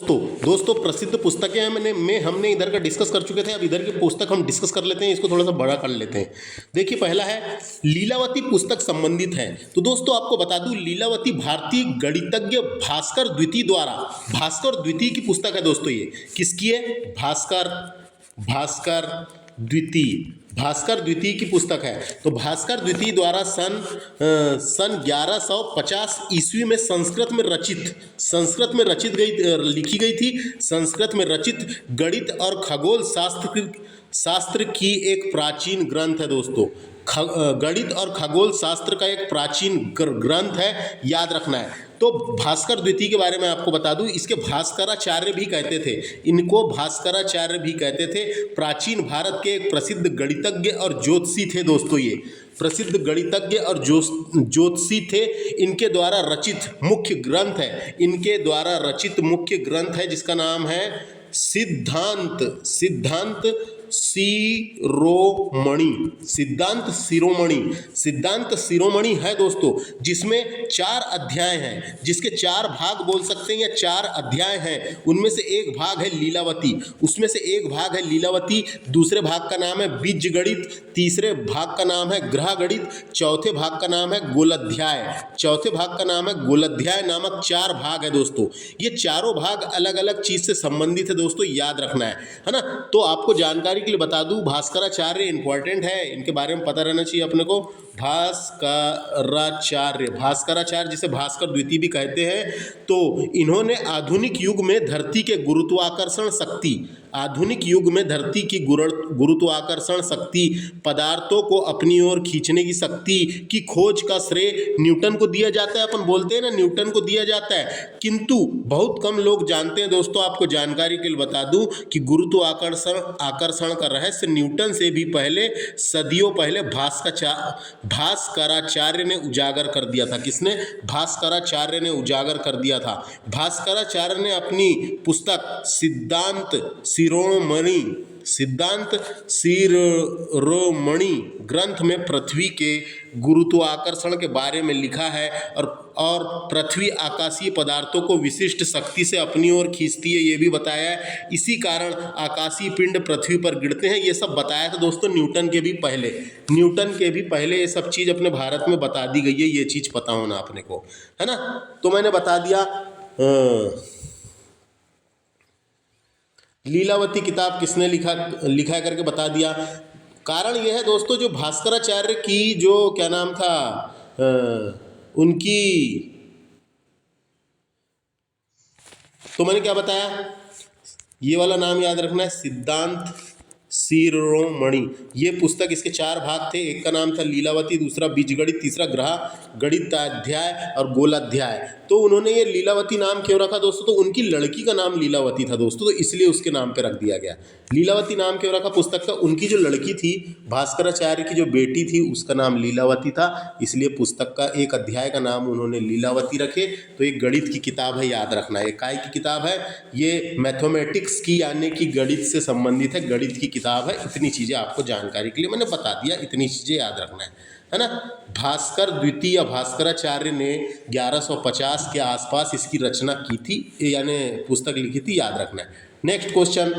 दोस्तों प्रसिद्ध पुस्तकें हमने इधर का डिस्कस कर चुके थे। अब इधर की पुस्तक हम डिस्कस कर लेते हैं, इसको थोड़ा सा बड़ा कर लेते हैं। देखिए पहला है लीलावती पुस्तक संबंधित है। तो दोस्तों आपको बता दूं, लीलावती भारतीय गणितज्ञ भास्कर द्वितीय की पुस्तक है दोस्तों। ये किसकी है? भास्कर द्वितीय की पुस्तक है। तो भास्कर द्वितीय द्वारा सन 1150 ईस्वी में संस्कृत में लिखी गई थी। संस्कृत में रचित गणित और खगोल शास्त्र की एक प्राचीन ग्रंथ है दोस्तों। गणित और खगोल शास्त्र का एक प्राचीन ग्रंथ है, याद रखना है। तो भास्कर द्वितीय के बारे में आपको बता दूं, इसके भास्कराचार्य भी कहते थे। इनको भास्कराचार्य भी कहते थे। प्राचीन भारत के एक प्रसिद्ध गणितज्ञ और ज्योतिषी थे दोस्तों। ये प्रसिद्ध गणितज्ञ और ज्योतिषी थे। इनके द्वारा रचित मुख्य ग्रंथ है जिसका नाम है सिद्धांत शिरोमणि है दोस्तों, जिसमें 4 अध्याय हैं, जिसके 4 भाग बोल सकते हैं या 4 अध्याय हैं। उनमें से एक भाग है लीलावती, दूसरे भाग का नाम है बीजगणित, तीसरे भाग का नाम है ग्रह गणित, चौथे भाग का नाम है गोलाध्याय नामक 4 भाग है दोस्तों। ये चारों भाग अलग अलग चीज से संबंधित है दोस्तों, याद रखना है ना। तो आपको जानकारी के लिए बता दूं, भास्कराचार्य इंपॉर्टेंट है, इनके बारे में पता रहना चाहिए अपने को। भास्कराचार्य जिसे भास्कर द्वितीय भी कहते हैं। तो इन्होंने आधुनिक युग में धरती की गुरुत्वाकर्षण शक्ति, पदार्थों को अपनी ओर खींचने की शक्ति की खोज का श्रेय न्यूटन को दिया जाता है। अपन बोलते हैं ना, न्यूटन को दिया जाता है, किंतु बहुत कम लोग जानते हैं दोस्तों। आपको जानकारी के लिए बता दूं कि गुरुत्वाकर्षण का रहस्य न्यूटन से भी पहले, सदियों पहले भास्कराचार्य ने उजागर कर दिया था। किसने? भास्कराचार्य ने उजागर कर दिया था। भास्कराचार्य ने अपनी पुस्तक सिद्धांत शिरोमणि ग्रंथ में पृथ्वी के गुरुत्वाकर्षण के बारे में लिखा है और पृथ्वी आकाशीय पदार्थों को विशिष्ट शक्ति से अपनी ओर खींचती है, ये भी बताया है। इसी कारण आकाशीय पिंड पृथ्वी पर गिरते हैं, ये सब बताया था दोस्तों न्यूटन के भी पहले ये सब चीज़ अपने भारत में बता दी गई है। ये चीज़ पता होना अपने को, है ना। तो मैंने बता दिया लीलावती किताब किसने लिखा है करके बता दिया। कारण यह है दोस्तों, जो भास्कराचार्य की जो क्या नाम था उनकी, तो मैंने क्या बताया, ये वाला नाम याद रखना है, सिद्धांत शिरोमणि। ये पुस्तक, इसके 4 भाग थे। एक का नाम था लीलावती, दूसरा बीजगणित, तीसरा ग्रह गणिताध्याय और गोलाध्याय। तो उन्होंने ये लीलावती नाम क्यों रखा दोस्तों? तो उनकी लड़की का नाम लीलावती था दोस्तों, तो इसलिए उसके नाम पे रख दिया गया। लीलावती नाम क्यों रखा पुस्तक का? उनकी जो लड़की थी, भास्कराचार्य की जो बेटी थी, उसका नाम लीलावती था, इसलिए पुस्तक का एक अध्याय का नाम उन्होंने लीलावती रखे। तो एक गणित की किताब है, याद रखना है। काय की किताब है? ये मैथमेटिक्स की, यानी कि गणित से संबंधित है, गणित की किताब है। इतनी चीज़ें आपको जानकारी के लिए मैंने बता दिया, इतनी चीज़ें याद रखना है ना। भास्कर द्वितीय या भास्कराचार्य ने 1150 के आसपास इसकी रचना की थी, यानी पुस्तक लिखी थी, याद रखना है। Next question,